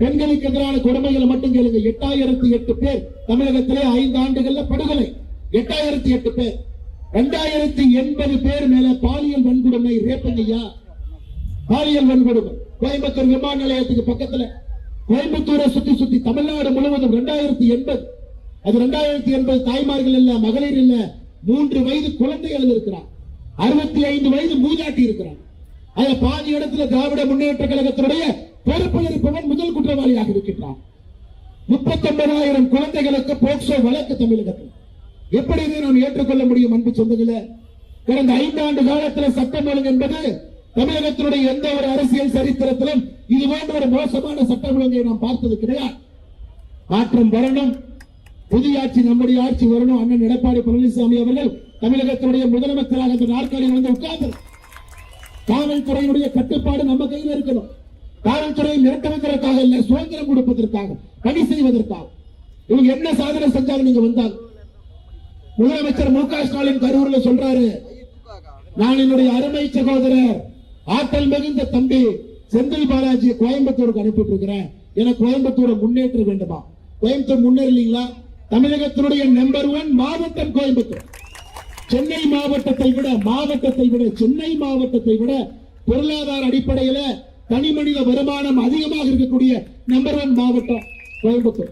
பெண்களுக்கு எதிரான கொடுமைகளை மட்டும் கேளுங்க. 8008 பேர் தமிழகத்திலே 5 ஆண்டுகள்ல படுகொலை. 8008 பேர். 2080 பேர் மேல பாலியல் வன்கொடுமை, ரேப்பங்கய்யா, பாலியல் வன்கொடுமை. கோயம்புத்தூர் விமான நிலையத்துக்கு பக்கத்துல, கோயம்புத்தூரை சுத்தி சுத்தி தமிழ்நாடு முழுவதும் 2080. அது 2080 தாய்மார்கள் இல்ல, மகளிர் இல்ல, 3 வயது குழந்தைகள் இருக்கிறார், 65 வயது மூதாட்டி இருக்கிறார். அதுல பாதி இடத்துல திராவிட முன்னேற்ற கழகத்தினுடைய பொறுப்பில் இருப்பவன் முதல் குற்றவாளியாக இருக்கின்றான். 39,000 குழந்தைகளுக்கு போக்சோ வழக்கு தமிழகத்தில். எப்படி இதை நாம் ஏற்றுக்கொள்ள முடியும்? அன்பு சொந்தங்களே, கடந்த 5 ஆண்டு காலத்தில் சட்டம் ஒழுங்கு என்பது தமிழகத்தினுடைய எந்த ஒரு அரசியல் சரித்திரத்திலும் இது போன்ற ஒரு மோசமான சட்டம் ஒழுங்கை நாம் பார்த்தது கிடையாது. மாற்றம் வரணும், புதிய ஆட்சி, நம்முடைய ஆட்சி வரணும். அண்ணன் எடப்பாடி பழனிசாமி அவர்கள் தமிழகத்தினுடைய முதலமைச்சராக இந்த நாற்காலியில் வந்து உட்கார்ந்து, காவல்துறையினுடைய கட்டுப்பாடு நம்ம கையில் இருக்கணும். காவல்துறையை மிரட்ட வைக்கிறதுக்காக இல்ல, சுதந்திரம் கொடுப்பதற்காக, பணி செய்வதற்காக. இவங்க என்ன சாதனை செஞ்சாலும் நீங்க வந்தால், முதலமைச்சர் மு க ஸ்டாலின் கரூரில் சொல்றாரு, நான் என்னுடைய அருமை சகோதரர் ஆற்றல் மிகுந்த தம்பி செந்தில் பாலாஜி கோயம்புத்தூருக்கு அனுப்பிட்டு இருக்கிறேன். எனக்கு கோயம்புத்தூரை முன்னேற்ற வேண்டுமா? கோயம்புத்தூர் முன்னேறலீங்களா? தமிழகத்தினுடைய நம்பர் 1 மாவட்டம் கோயம்புத்தூர். சென்னை மாவட்டத்தை விட சென்னை மாவட்டத்தை விட பொருளாதார அடிப்படையில் தனி மனித வருமானம் அதிகமாக இருக்கக்கூடிய நம்பர் 1 மாவட்டம் கோயம்புத்தூர்.